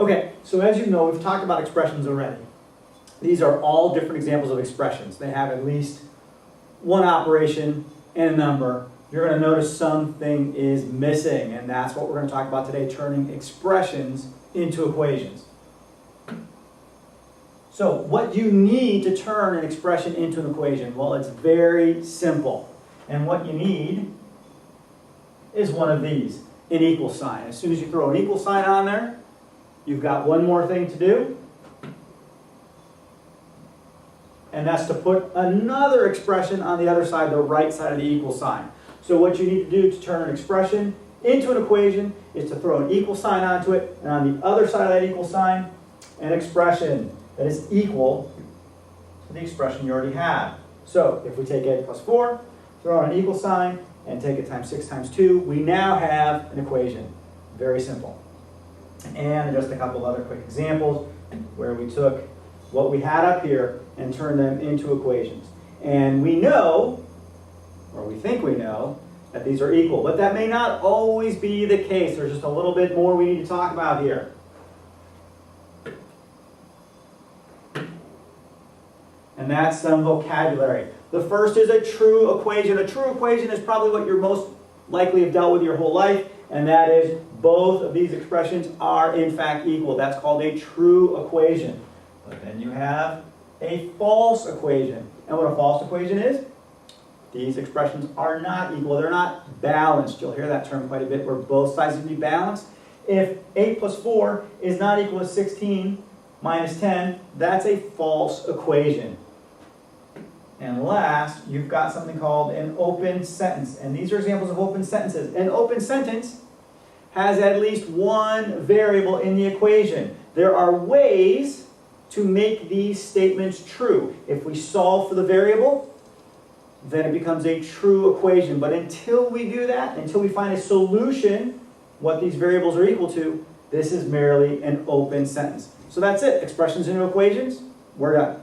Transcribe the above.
Okay, so as you know, we've talked about expressions already. These are all different examples of expressions. They have at least one operation and a number. You're going to notice something is missing, and that's what we're going to talk about today, turning expressions into equations. So what you need to turn an expression into an equation? Well, it's very simple. And what you need is one of these, an equal sign. As soon as you throw an equal sign on there, you've got one more thing to do. And that's to put another expression on the other side, the right side of the equal sign. So what you need to do to turn an expression into an equation is to throw an equal sign onto it, and on the other side of that equal sign, an expression that is equal to the expression you already have. So if we take a plus 4, throw on an equal sign, and take it times 6 times 2, we now have an equation. Very simple. And just a couple of other quick examples where we took what we had up here and turned them into equations. And we know, or we think we know, that these are equal. But that may not always be the case. There's just a little bit more we need to talk about here. And that's some vocabulary. The first is a true equation. A true equation is probably what you're most likely have dealt with your whole life, and that is both of these expressions are in fact equal. That's called a true equation. But then you have a false equation. And what a false equation is? These expressions are not equal. They're not balanced. You'll hear that term quite a bit, where both sides need to be balanced. If 8 plus 4 is not equal to 16 minus 10, that's a false equation. And last, you've got something called an open sentence. And these are examples of open sentences. An open sentence has at least one variable in the equation. There are ways to make these statements true. If we solve for the variable, then it becomes a true equation. But until we do that, until we find a solution, what these variables are equal to, this is merely an open sentence. So that's it. Expressions into equations. We're done.